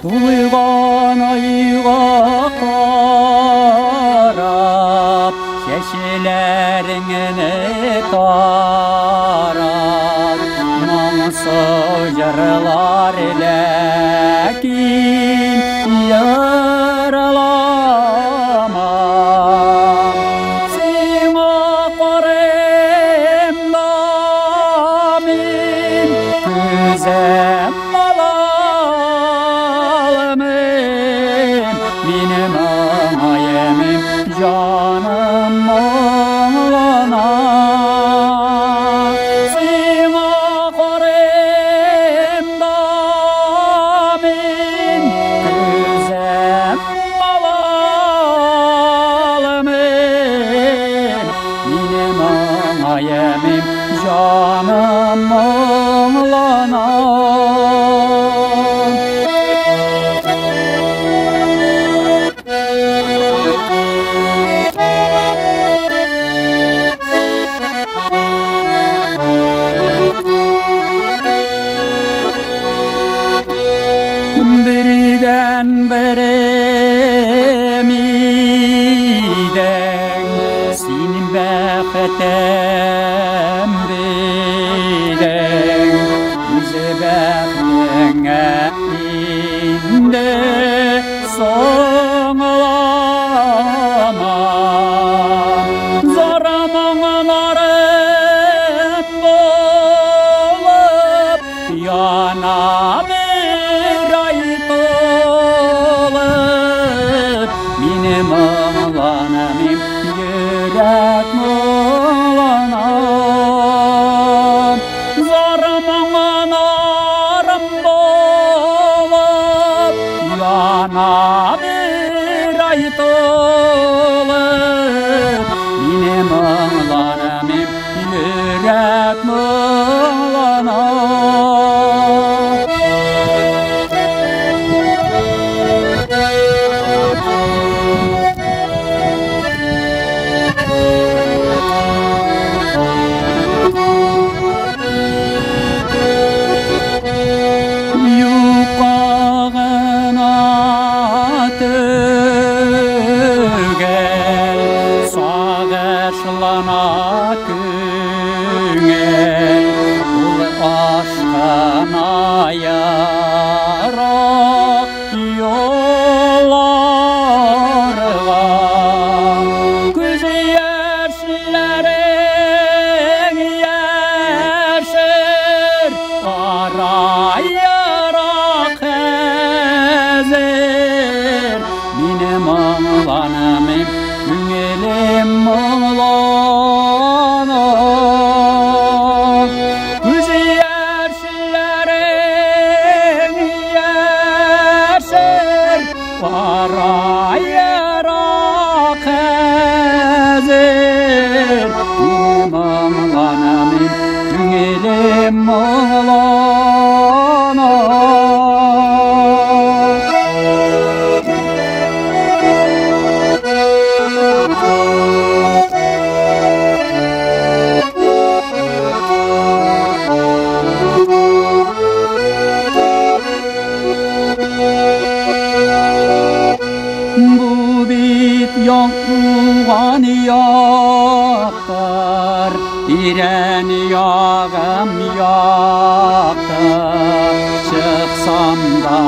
Tolgan ayga qarab, şeşilerini tarab, Mansız yaralar lekin yaralama. Sina qarem damin güzel benim ayemim canım olana. Sina qarem damin güzel alalımım, benim ayemim canım olana. Birden beremiden senin bektem biden bize bektene inde sonlama. Zoramanları bulup yana benim ağlanamım yürek muğlanam. Zarımın arım bulup yana bir ay tolup, benim ağlanamım yürek muğlanam. Sağışlana küngel ul aşkına yarak yolları var. Göz yaşların yaşır ara yarak ezer, benim ağlanamım güngelim ağlana. Göz yaşların yaşır ara yarak ezer, benim ağlanamım güngelim ağlana. Bu bit yaktuğan yaktır, diren yağım yaktır. Çıksam da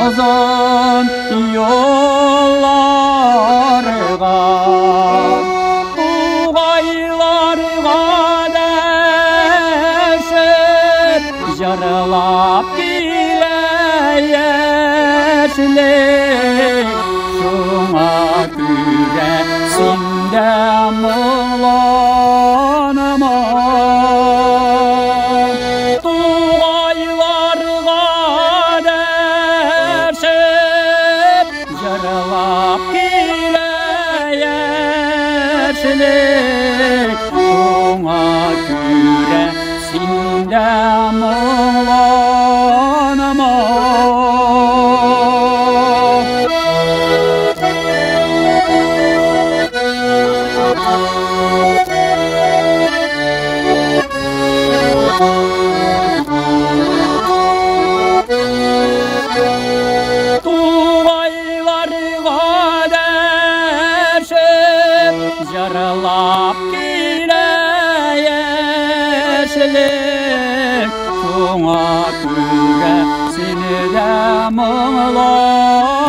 uzun yollarga, buğaylarga deşip yaralap dileyeslik. Şuna göre sinde muğlanama. Tuğaylarga deşip yaralap dileyeslik. Şuna göre sinde muğlanama. Thank you. Şuna küresini de mıhlar